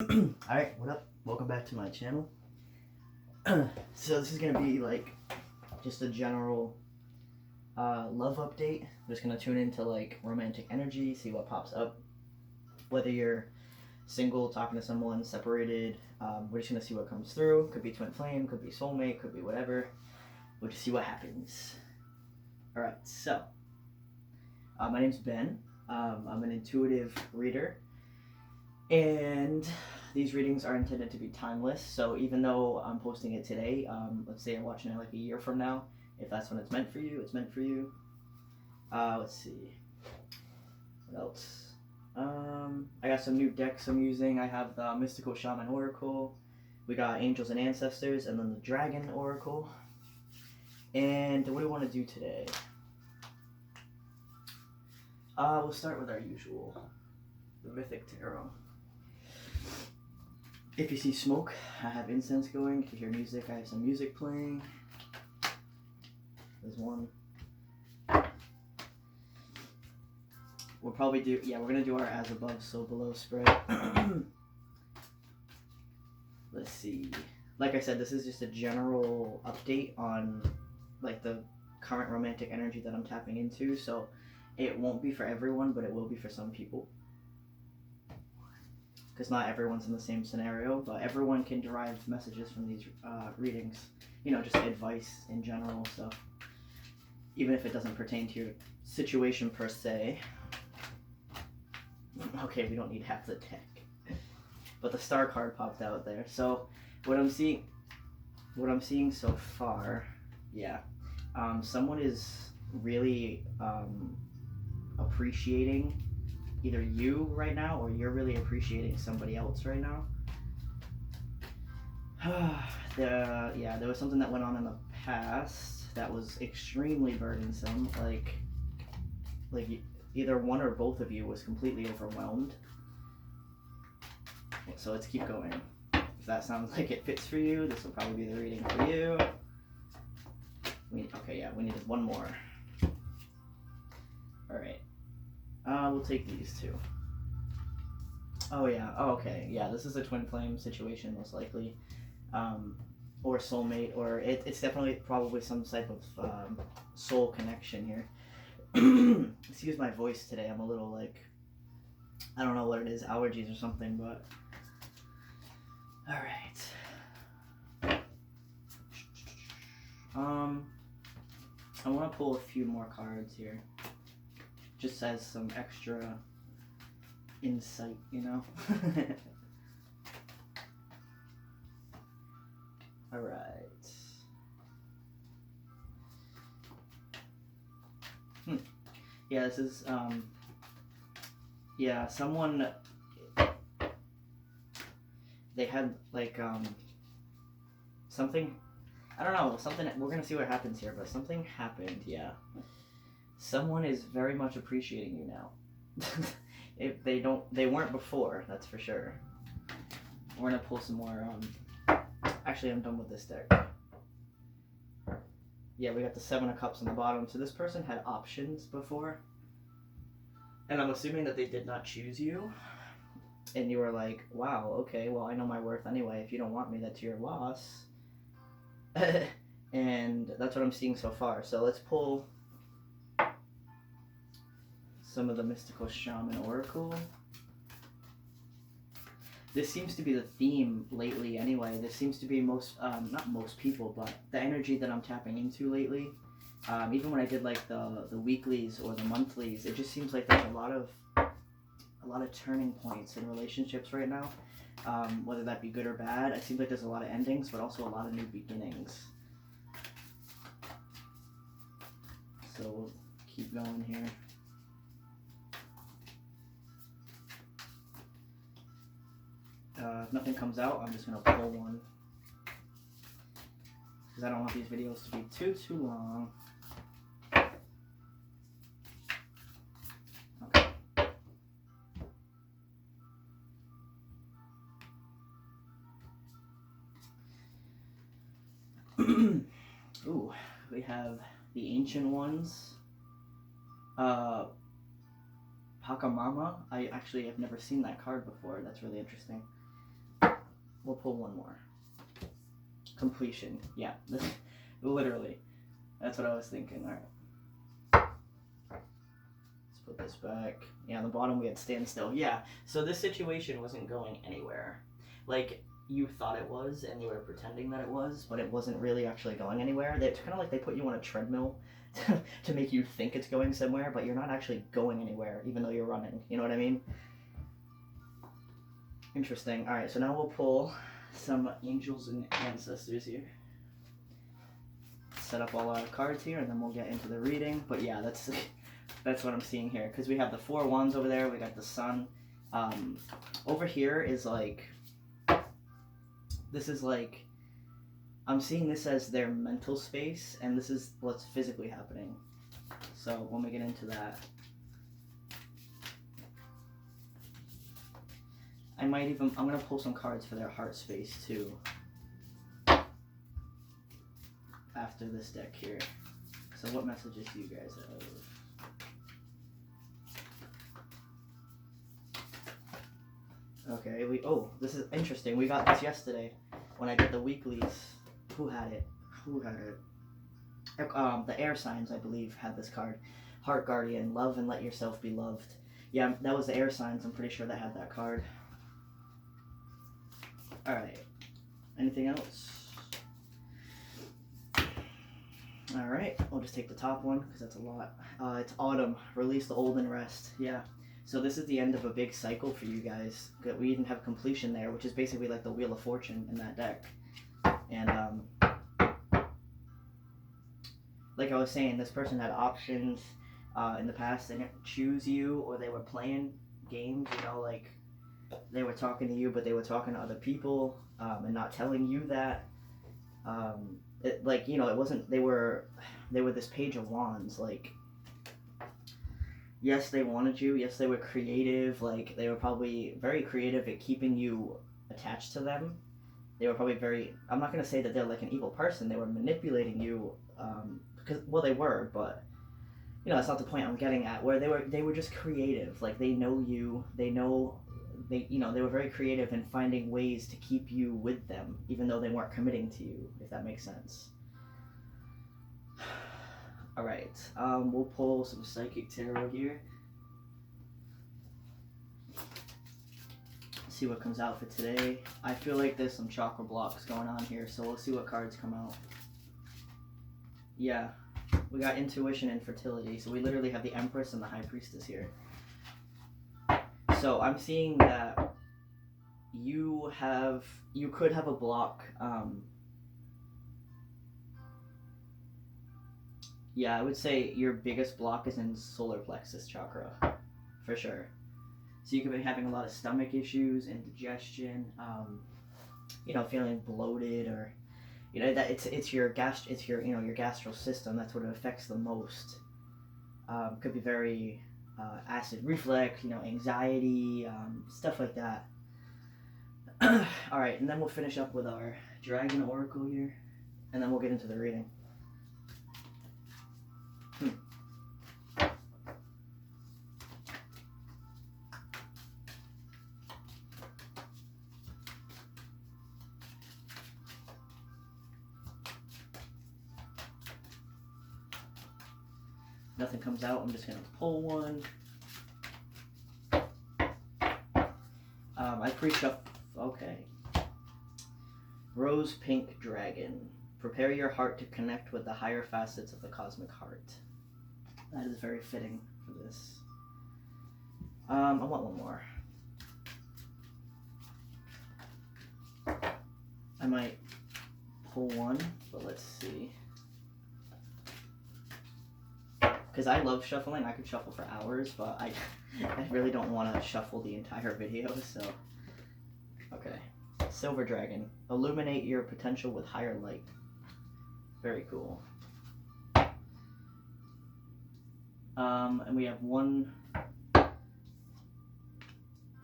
Alright, what up? Welcome back to my channel. So this is gonna be like just a general love update. I'm just gonna tune into like romantic energy, see what pops up. Whether you're single, talking to someone, separated, we're just gonna see what comes through. Could be twin flame, could be soulmate, could be whatever. We'll just see what happens. Alright, so my name's Ben. I'm an intuitive reader. And these readings are intended to be timeless, so even though I'm posting it today, let's say I'm watching it like a year from now, if that's when it's meant for you, it's meant for you. Let's see. What else? I got some new decks I'm using. I have the Mystical Shaman Oracle. We got Angels and Ancestors, and then the Dragon Oracle. And what do we want to do today? We'll start with our usual, the Mythic Tarot. If you see smoke, I have incense going. If you hear music, I have some music playing. There's one. We'll probably do, we're gonna do our as above, so below spread. Let's see. Like I said, this is just a general update on like the current romantic energy that I'm tapping into, so it won't be for everyone, but it will be for some people. Because not everyone's in the same scenario, but everyone can derive messages from these readings. You know, just advice in general, so even if it doesn't pertain to your situation per se. Okay, we don't need half the deck. But the star card popped out there. So what I'm seeing so far, someone is really appreciating either you right now or you're really appreciating somebody else right now. There was something that went on in the past that was extremely burdensome. Like either one or both of you was completely overwhelmed. So let's keep going. If that sounds like it fits for you, this will probably be the reading for you. We needed one more. Alright. We'll take these two. Oh yeah, okay, yeah, this is a twin flame situation most likely. Or soulmate, or it's definitely probably some type of soul connection here. Excuse my voice today, I'm a little like, I don't know what it is, allergies or something, but... Alright. I want to pull a few more cards here. Just as some extra insight, you know? Alright. Yeah, this is, someone, they had, like, something, I don't know, we're gonna see what happens here, but something happened, yeah. Someone is very much appreciating you now. If they weren't before, that's for sure. We're gonna pull some more, actually I'm done with this deck. Yeah, we got the Seven of Cups on the bottom, so this person had options before. And I'm assuming that they did not choose you. And you were like, wow, okay, well I know my worth anyway, if you don't want me, that's your loss. And that's what I'm seeing so far. So let's pull some of the Mystical Shaman Oracle. This seems to be the theme lately anyway. This seems to be not most people, but the energy that I'm tapping into lately. Even when I did like the weeklies or the monthlies, it just seems like there's a lot of turning points in relationships right now. Whether that be good or bad, it seems like there's a lot of endings, but also a lot of new beginnings. So we'll keep going here. If nothing comes out, I'm just going to pull one. Because I don't want these videos to be too long. Okay. Ooh, we have the Ancient Ones. Pachamama. I actually have never seen that card before. That's really interesting. we'll pull one more. Completion. Yeah, literally. That's what I was thinking. All right. Let's put this back. Yeah, on the bottom we had standstill. Yeah, so this situation wasn't going anywhere. Like, you thought it was, and you were pretending that it was, but it wasn't really actually going anywhere. It's kind of like they put you on a treadmill to make you think it's going somewhere, but you're not actually going anywhere, even though you're running. You know what I mean? Interesting. All right, so now we'll pull some angels and ancestors here. Set up all our cards here, and then we'll get into the reading. But yeah, that's what I'm seeing here, because we have the 4 wands over there. We got the sun. Over here is like, this is like, I'm seeing this as their mental space, and this is what's physically happening. So when we get into that, I'm gonna pull some cards for their heart space too after this deck here. So what messages do you guys have? Okay, this is interesting. We got this yesterday when I did the weeklies. Who had it? The air signs, I believe, had this card. Heart Guardian, love and let yourself be loved. Yeah, that was the air signs. I'm pretty sure that had that card. Alright. Anything else? Alright, I'll just take the top one because that's a lot. It's autumn. Release the old and rest. Yeah. So this is the end of a big cycle for you guys. We even have completion there, which is basically like the Wheel of Fortune in that deck. And like I was saying, this person had options in the past. They didn't choose you, or they were playing games, you know, like they were talking to you, but they were talking to other people and not telling you that. It wasn't, they were this Page of Wands, like, yes, they wanted you. Yes, they were creative. Like, they were probably very creative at keeping you attached to them. They were probably I'm not going to say that they're like an evil person. They were manipulating you, because, well, they were, but, you know, that's not the point I'm getting at, where they were just creative. Like, they know you. They were very creative in finding ways to keep you with them, even though they weren't committing to you, if that makes sense. Alright, we'll pull some Psychic Tarot here. See what comes out for today. I feel like there's some chakra blocks going on here, so we'll see what cards come out. Yeah, we got intuition and fertility, so we literally have the Empress and the High Priestess here. So I'm seeing that you could have a block. Yeah, I would say your biggest block is in solar plexus chakra, for sure. So you could be having a lot of stomach issues, indigestion, feeling bloated, or, that it's your your gastral system. That's what it affects the most. Could be very acid reflux, anxiety, stuff like that. All right, and then we'll finish up with our Dragon Oracle here, and then we'll get into the reading. Nothing comes out, I'm just going to pull one. I pre-shuffle. Okay. Rose Pink Dragon. Prepare your heart to connect with the higher facets of the cosmic heart. That is very fitting for this. I want one more. I might pull one, but let's see. Because I love shuffling. I could shuffle for hours, but I really don't want to shuffle the entire video, so. Okay. Silver Dragon. Illuminate your potential with higher light. Very cool. And we have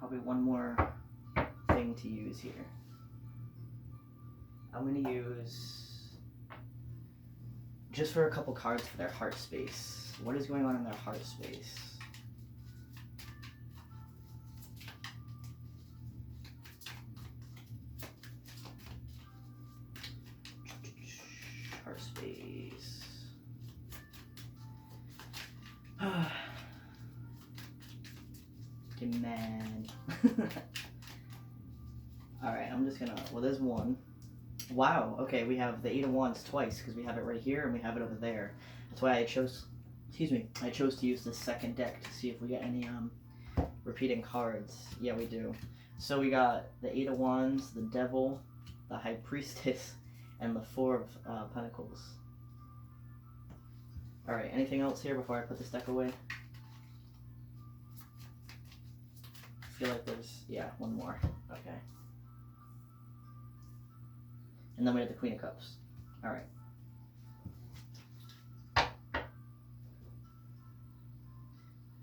probably one more thing to use here. I'm going to use, just for a couple cards for their heart space. What is going on in their heart space? more space. Get mad. Alright, I'm just gonna, well, there's one. Wow, okay, we have the Eight of Wands twice because we have it right here and we have it over there. That's why I chose, I chose to use the second deck to see if we get any repeating cards. Yeah, we do. So we got the Eight of Wands, the Devil, the High Priestess, and the Four of Pentacles. Alright, anything else here before I put this deck away? I feel like there's, yeah, one more. Okay. And then we have the Queen of Cups. Alright.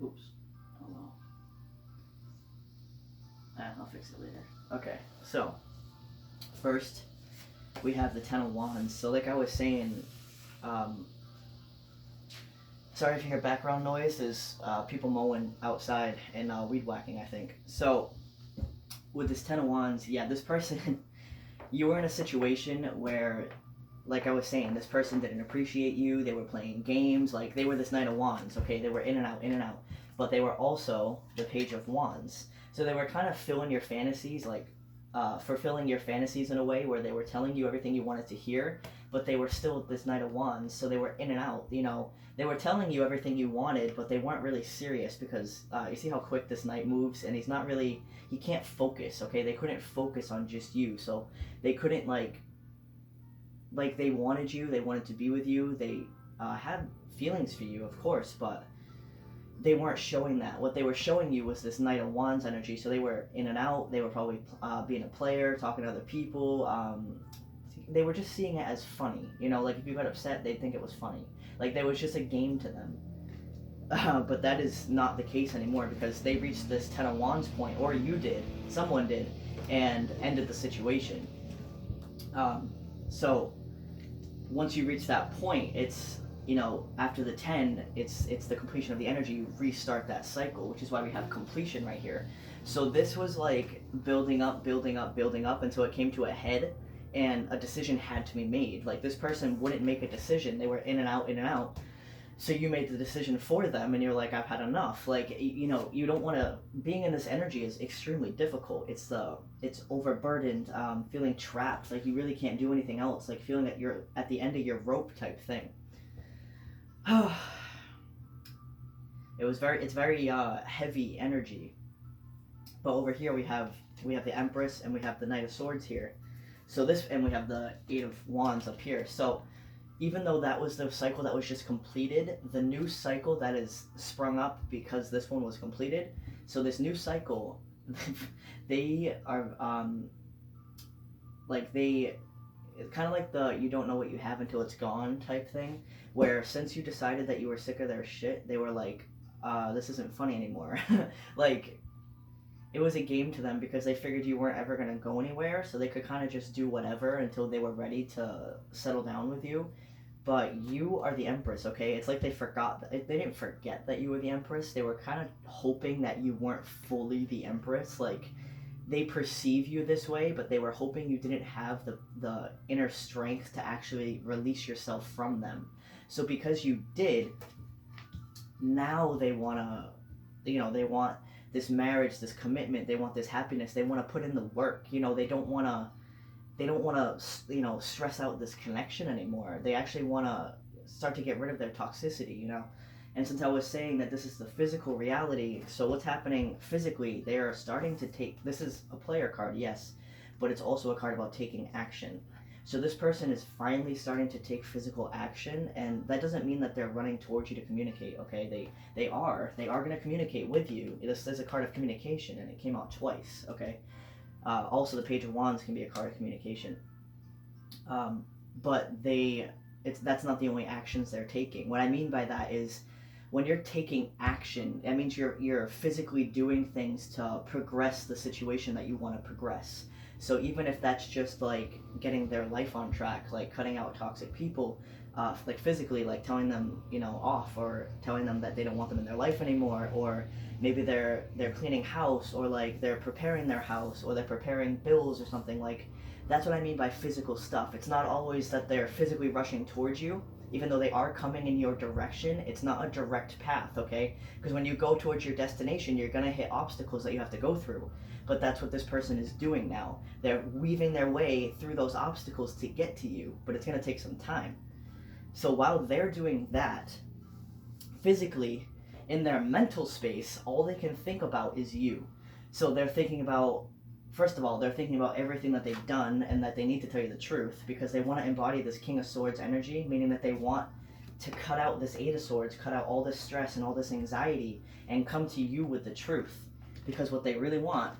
Oops. Oh well. I'll fix it later. Okay, so first we have the Ten of Wands. So like I was saying, sorry if you hear background noise. There's people mowing outside and weed whacking, I think. So with this Ten of Wands, yeah, this person, you were in a situation where, like I was saying, this person didn't appreciate you. They were playing games. Like, they were this Knight of Wands, okay? They were in and out, in and out. But they were also the Page of Wands. So they were kind of filling your fantasies, like, fulfilling your fantasies in a way where they were telling you everything you wanted to hear, but they were still this Knight of Wands, so they were in and out, you know. They were telling you everything you wanted, but they weren't really serious because you see how quick this knight moves, and he's not really, he can't focus, okay? They couldn't focus on just you, so they couldn't, like they wanted you, they wanted to be with you, they had feelings for you, of course, but they weren't showing that. What they were showing you was this Knight of Wands energy, so they were in and out, they were probably being a player, talking to other people, they were just seeing it as funny, you know, like if you got upset, they'd think it was funny. Like, there was just a game to them. But that is not the case anymore because they reached this Ten of Wands point, or you did, someone did, and ended the situation. So, once you reach that point, it's, you know, after the 10, it's the completion of the energy. You restart that cycle, which is why we have completion right here. So this was like building up, building up, building up until it came to a head, and a decision had to be made. Like, this person wouldn't make a decision. They were in and out, in and out. So you made the decision for them, and you're like, I've had enough. Like, you know, you don't want to, being in this energy is extremely difficult. It's overburdened, feeling trapped, like you really can't do anything else, like feeling that you're at the end of your rope type thing. It's very heavy energy. But over here we have the Empress and we have the Knight of Swords here. So this, and we have the Eight of Wands up here. So even though that was the cycle that was just completed, the new cycle that is sprung up because this one was completed, so this new cycle, they are, it's kind of like the you don't know what you have until it's gone type thing, where since you decided that you were sick of their shit, they were like, this isn't funny anymore. Like, it was a game to them because they figured you weren't ever going to go anywhere, so they could kind of just do whatever until they were ready to settle down with you. But you are the Empress, okay? It's like they forgot, they didn't forget that you were the Empress. They were kind of hoping that you weren't fully the Empress. Like, they perceive you this way, but they were hoping you didn't have the inner strength to actually release yourself from them. So because you did, now they want to, you know, they want this marriage, this commitment, they want this happiness, they want to put in the work, you know, they don't want to, you know, stress out this connection anymore. They actually want to start to get rid of their toxicity, you know. And since I was saying that this is the physical reality, so what's happening physically, they are starting to take, this is a player card, yes, but it's also a card about taking action. So this person is finally starting to take physical action, and that doesn't mean that they're running towards you to communicate, okay? They are going to communicate with you. This is a card of communication, and it came out twice, okay? Also, the Page of Wands can be a card of communication. But that's not the only actions they're taking. What I mean by that is, when you're taking action, that means you're physically doing things to progress the situation that you want to progress. So even if that's just like getting their life on track, like cutting out toxic people, like physically, like telling them, you know, off, or telling them that they don't want them in their life anymore, or maybe they're cleaning house, or like they're preparing their house, or they're preparing bills or something. Like, that's what I mean by physical stuff. It's not always that they're physically rushing towards you, even though they are coming in your direction. It's not a direct path, okay? Because when you go towards your destination, you're gonna hit obstacles that you have to go through. But that's what this person is doing now. They're weaving their way through those obstacles to get to you, but it's gonna take some time. So while they're doing that, physically, in their mental space, all they can think about is you. So they're thinking about, first of all, they're thinking about everything that they've done and that they need to tell you the truth, because they want to embody this King of Swords energy, meaning that they want to cut out this Eight of Swords, cut out all this stress and all this anxiety, and come to you with the truth. Because what they really want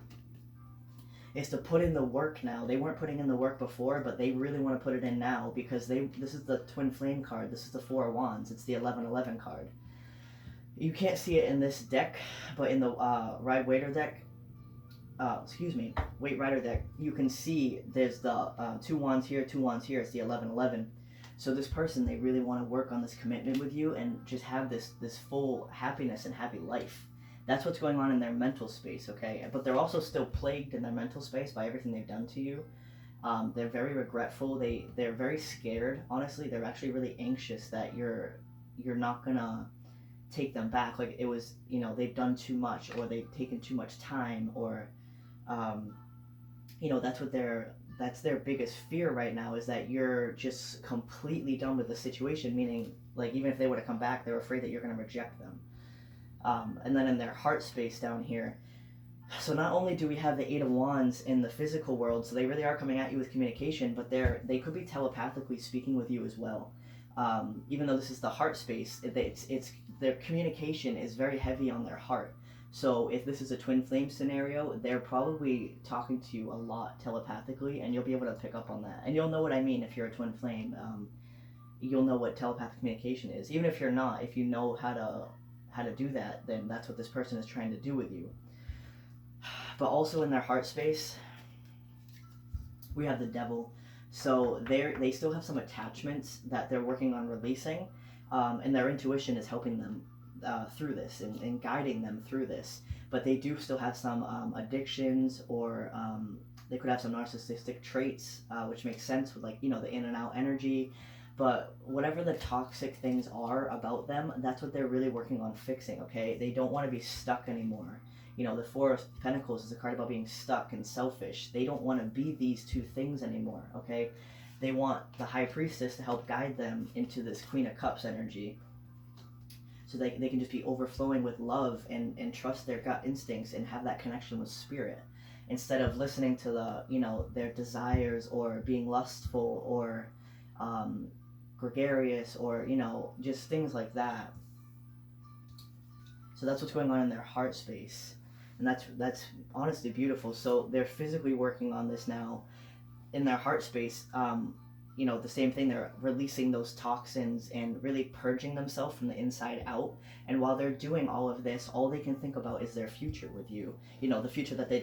is to put in the work now. They weren't putting in the work before, but they really want to put it in now, because this is the Twin Flame card. This is the Four of Wands. It's the 1111 card. You can't see it in this deck, but in the Waiter deck, Waite Rider deck, you can see there's the 2 wands here, 2 wands here. It's the 1111. So this person, they really want to work on this commitment with you and just have this full happiness and happy life. That's what's going on in their mental space, okay? But they're also still plagued in their mental space by everything they've done to you. They're very regretful. They're very scared. Honestly, they're actually really anxious that you're not gonna take them back. Like, it was, you know, they've done too much, or they've taken too much time, or you know, that's their biggest fear right now, is that you're just completely done with the situation. Meaning, like, even if they were to come back, they're afraid that you're going to reject them. And then in their heart space down here, so not only do we have the Eight of Wands in the physical world, so they really are coming at you with communication, but they could be telepathically speaking with you as well. Even though this is the heart space, it's their communication is very heavy on their heart. So if this is a twin flame scenario, they're probably talking to you a lot telepathically, and you'll be able to pick up on that. And you'll know what I mean if you're a twin flame. You'll know what telepathic communication is. Even if you're not, if you know how to do that, then that's what this person is trying to do with you. But also in their heart space, we have the Devil. So they still have some attachments that they're working on releasing, and their intuition is helping them through this and guiding them through this. But they do still have some addictions, or they could have some narcissistic traits, which makes sense with, like, you know, the in and out energy. But whatever the toxic things are about them, that's what they're really working on fixing, okay? They don't want to be stuck anymore. You know, the Four of Pentacles is a card about being stuck and selfish. They don't want to be these two things anymore, okay? They want the High Priestess to help guide them into this Queen of Cups energy, so they can just be overflowing with love and trust their gut instincts and have that connection with spirit, instead of listening to the, you know, their desires, or being lustful, or gregarious, or, you know, just things like that. So that's what's going on in their heart space, and that's honestly beautiful. So they're physically working on this now in their heart space. You know, the same thing, they're releasing those toxins and really purging themselves from the inside out. And while they're doing all of this, all they can think about is their future with you. You know, the future that they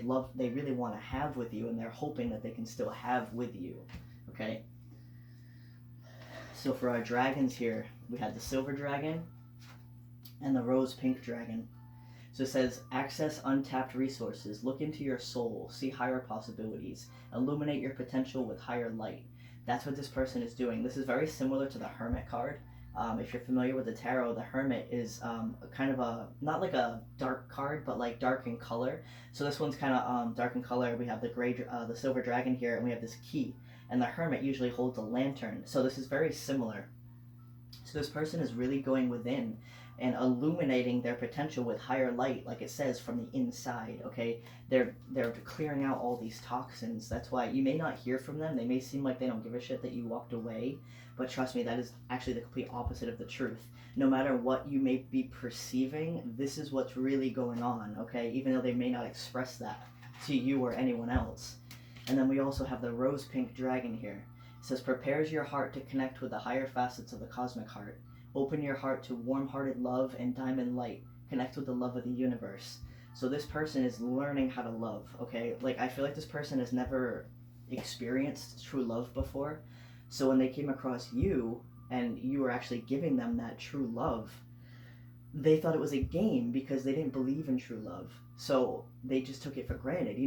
really want to have with you, and they're hoping that they can still have with you, okay? So for our dragons here, we had the Silver Dragon and the Rose Pink Dragon. So it says, access untapped resources, look into your soul, see higher possibilities, illuminate your potential with higher light. That's what this person is doing. This is very similar to the Hermit card. If you're familiar with the tarot, the Hermit is kind of a, not like a dark card, but like dark in color. So this one's kind of dark in color. We have the Silver Dragon here, and we have this key. And the Hermit usually holds a lantern. So this is very similar. So this person is really going within and illuminating their potential with higher light, like it says, from the inside, okay? They're clearing out all these toxins. That's why you may not hear from them. They may seem like they don't give a shit that you walked away, but trust me, that is actually the complete opposite of the truth. No matter what you may be perceiving, this is what's really going on, okay? Even though they may not express that to you or anyone else. And then we also have the Rose Pink Dragon here. It says, prepares your heart to connect with the higher facets of the cosmic heart. Open your heart to warm-hearted love and diamond light. Connect with the love of the universe. So this person is learning how to love, okay? Like, I feel like this person has never experienced true love before. So when they came across you, and you were actually giving them that true love, they thought it was a game because they didn't believe in true love. So they just took it for granted.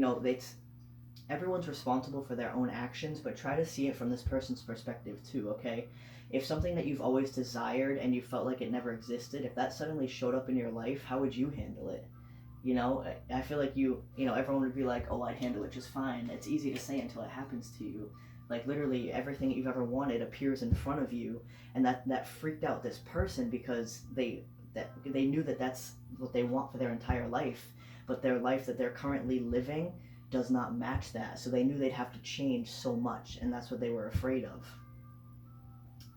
Everyone's responsible for their own actions, but try to see it from this person's perspective too, okay? If something that you've always desired and you felt like it never existed, if that suddenly showed up in your life, how would you handle it? I feel like everyone would be like, oh, I'd handle it just fine. It's easy to say until it happens to you. Like literally everything that you've ever wanted appears in front of you, and that freaked out this person because they knew that that's what they want for their entire life, but their life that they're currently living does not match that. So they knew they'd have to change so much, and that's what they were afraid of.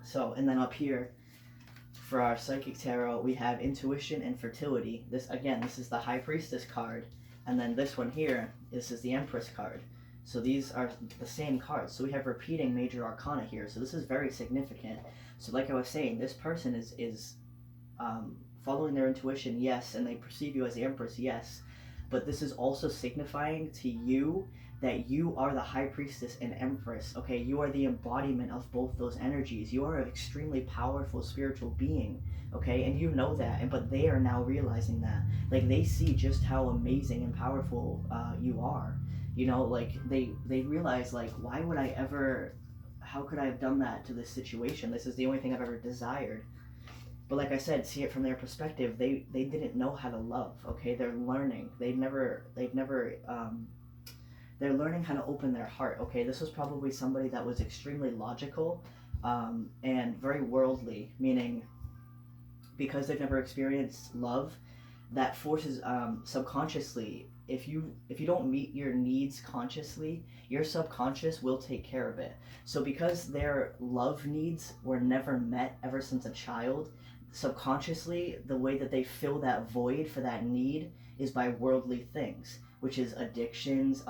So, and then up here for our psychic tarot, we have intuition and fertility. This is the High Priestess card, and then this one here, this is the Empress card. So these are the same cards. So we have repeating major arcana here. So this is very significant. So like I was saying, this person is following their intuition, yes, and they perceive you as the Empress, yes. But this is also signifying to you that you are the High Priestess and Empress, okay? You are the embodiment of both those energies. You are an extremely powerful spiritual being, okay? And you know that, but they are now realizing that. Like, they see just how amazing and powerful you are. Like, they realize, like, how could I have done that to this situation? This is the only thing I've ever desired. But like I said, see it from their perspective. They didn't know how to love. Okay, they're learning. They're learning how to open their heart. Okay, this was probably somebody that was extremely logical, and very worldly. Meaning, because they've never experienced love, that forces subconsciously. If you don't meet your needs consciously, your subconscious will take care of it. So because their love needs were never met ever since a child, subconsciously the way that they fill that void for that need is by worldly things, which is addictions,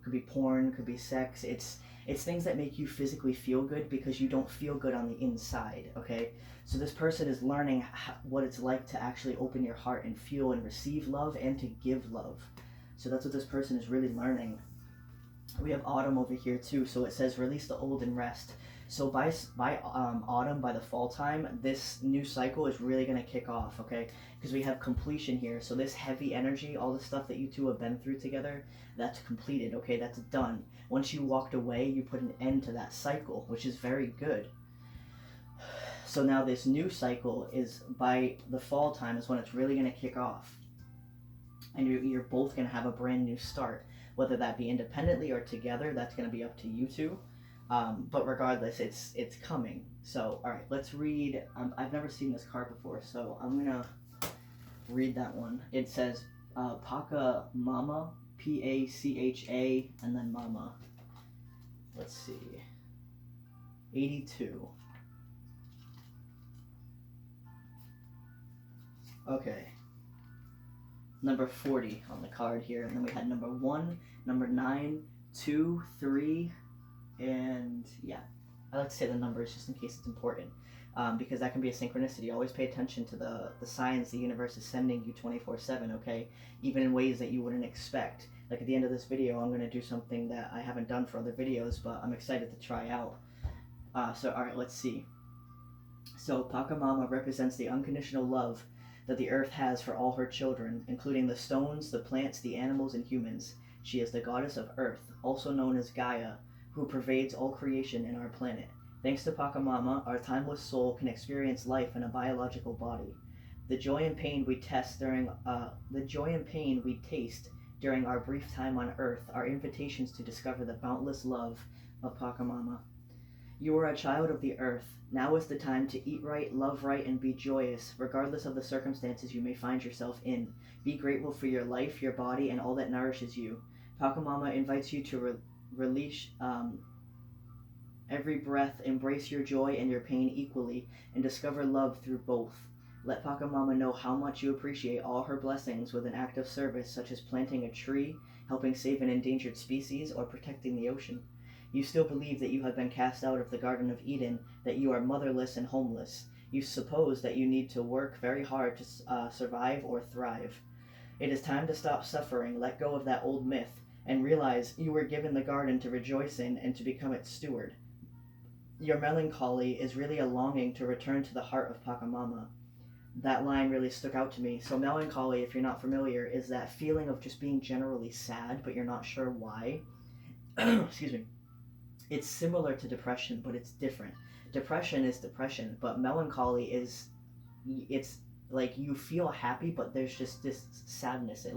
could be porn, could be sex. It's things that make you physically feel good because you don't feel good on the inside, okay? So this person is learning what it's like to actually open your heart and feel and receive love and to give love. So that's what this person is really learning. We have autumn over here too, so it says release the old and rest. So by autumn, by the fall time, this new cycle is really going to kick off, okay? Because we have completion here. So this heavy energy, all the stuff that you two have been through together, that's completed, okay? That's done. Once you walked away, you put an end to that cycle, which is very good. So now this new cycle is by the fall time is when it's really going to kick off. And you're both going to have a brand new start. Whether that be independently or together, that's going to be up to you two. But regardless, it's coming. So, all right, let's read. I've never seen this card before, so I'm going to read that one. It says Pachamama, P-A-C-H-A, and then Mama. Let's see. 82. Okay. Number 40 on the card here, and then we had number 1, number 9, 2, 3, and yeah, I like to say the numbers just in case it's important, because that can be a synchronicity. Always pay attention to the signs the universe is sending you 24/7, okay? Even in ways that you wouldn't expect. Like at the end of this video, I'm going to do something that I haven't done for other videos, but I'm excited to try out. So alright, let's see. So Pachamama represents the unconditional love that the earth has for all her children, including the stones, the plants, the animals, and humans. She is the goddess of earth, also known as Gaia, who pervades all creation in our planet. Thanks to Pachamama, our timeless soul can experience life in a biological body. The joy and pain we taste during our brief time on Earth are invitations to discover the boundless love of Pachamama. You are a child of the earth. Now is the time to eat right, love right, and be joyous, regardless of the circumstances you may find yourself in. Be grateful for your life, your body, and all that nourishes you. Pachamama invites you to release every breath, embrace your joy and your pain equally, and discover love through both. Let Pachamama know how much you appreciate all her blessings with an act of service, such as planting a tree, helping save an endangered species, or protecting the ocean. You still believe that you have been cast out of the Garden of Eden, that you are motherless and homeless. You suppose that you need to work very hard to survive or thrive. It is time to stop suffering, let go of that old myth, and realize you were given the garden to rejoice in and to become its steward. your melancholy is really a longing to return to the heart of Pachamama. That line really stuck out to me. So melancholy, if you're not familiar, is that feeling of just being generally sad, but you're not sure why. Excuse me. It's similar to depression, but it's different. Depression is depression, but melancholy is, it's like you feel happy, but there's just this sadness.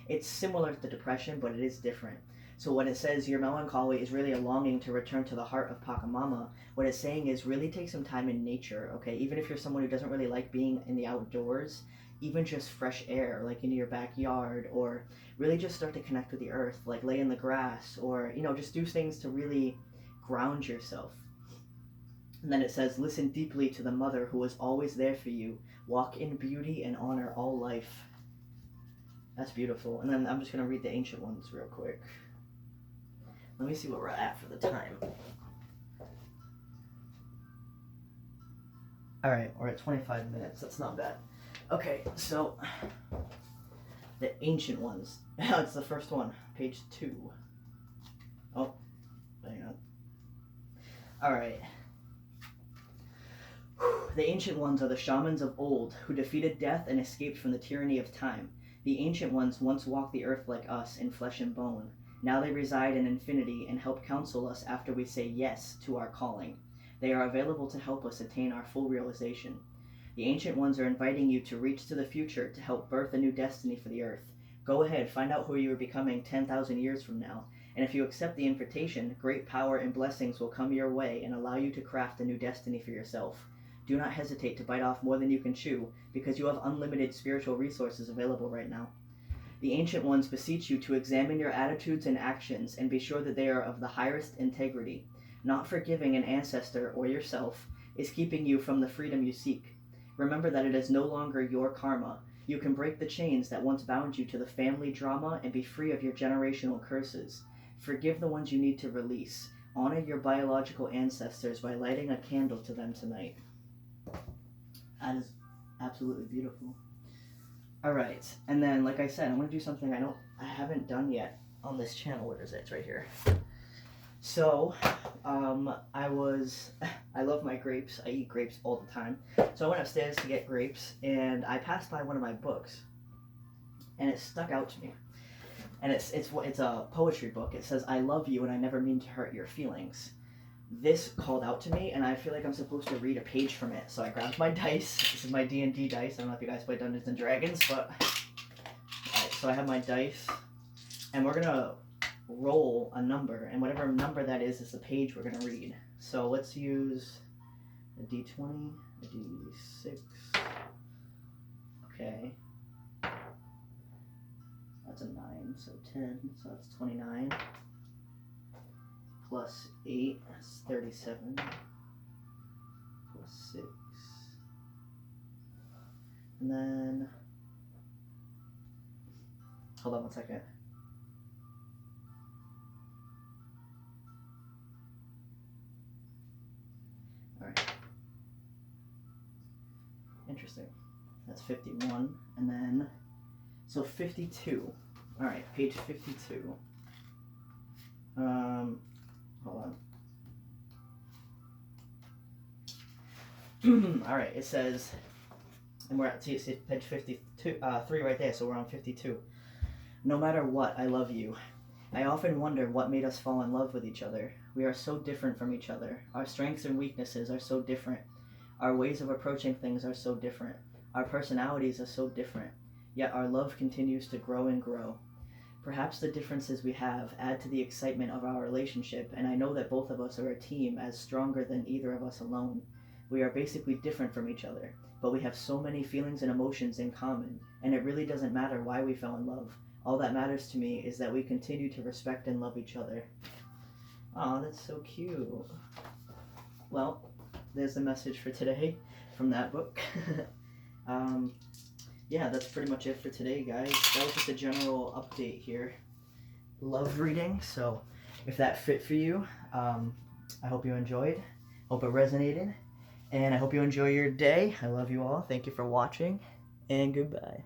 It's similar to depression, but it is different. So when it says your melancholy is really a longing to return to the heart of Pachamama, what it's saying is really take some time in nature, okay? Even if you're someone who doesn't really like being in the outdoors, even just fresh air, like in your backyard, or really just start to connect with the earth, like lay in the grass, or, just do things to really ground yourself. And then it says, listen deeply to the mother who is always there for you. Walk in beauty and honor all life. That's beautiful. And then I'm just going to read the ancient ones real quick. Let me see where we're at for the time. Alright, we're at 25 minutes. That's not bad. Okay, so the ancient ones. It's the first one, page 2. Oh, hang on. Alright. The ancient ones are the shamans of old who defeated death and escaped from the tyranny of time. The ancient ones once walked the earth like us in flesh and bone. Now they reside in infinity and help counsel us after we say yes to our calling. They are available to help us attain our full realization. The ancient ones are inviting you to reach to the future to help birth a new destiny for the earth. Go ahead, find out who you are becoming 10,000 years from now, and if you accept the invitation, great power and blessings will come your way and allow you to craft a new destiny for yourself. Do not hesitate to bite off more than you can chew, because you have unlimited spiritual resources available right now. The ancient ones beseech you to examine your attitudes and actions and be sure that they are of the highest integrity. Not forgiving an ancestor or yourself is keeping you from the freedom you seek. Remember that it is no longer your karma. You can break the chains that once bound you to the family drama and be free of your generational curses. Forgive the ones you need to release. Honor your biological ancestors by lighting a candle to them tonight. That is absolutely beautiful. Alright, and then, like I said, I'm going to do something I haven't done yet on this channel. Where is it? It's right here. So, I love my grapes. I eat grapes all the time. So I went upstairs to get grapes, and I passed by one of my books, and it stuck out to me. And it's a poetry book. It says, I love you and I never mean to hurt your feelings. This called out to me, and I feel like I'm supposed to read a page from it. So I grabbed my dice. This is my D&D dice. I don't know if you guys play Dungeons and Dragons, but alright, so I have my dice, and we're gonna roll a number, and whatever number that is the page we're gonna read. So let's use a D20, a D6. Okay, that's a 9, so 10, so that's 29. Plus 8, that's 37, plus 6, and then, hold on one second. Alright, interesting, that's 51, and then, so 52, alright, page 52, hold on. Alright, it says, and we're at page 52, 3 right there, so we're on 52. No matter what, I love you. I often wonder what made us fall in love with each other. We are so different from each other. Our strengths and weaknesses are so different. Our ways of approaching things are so different. Our personalities are so different. Yet our love continues to grow and grow. Perhaps the differences we have add to the excitement of our relationship, and I know that both of us are a team as stronger than either of us alone. We are basically different from each other, but we have so many feelings and emotions in common, and it really doesn't matter why we fell in love. All that matters to me is that we continue to respect and love each other. Aw, that's so cute. Well, there's the message for today from that book. Yeah, that's pretty much it for today, guys. That was just a general update here. Love reading, so if that fit for you, I hope you enjoyed. Hope it resonated. And I hope you enjoy your day. I love you all. Thank you for watching, and goodbye.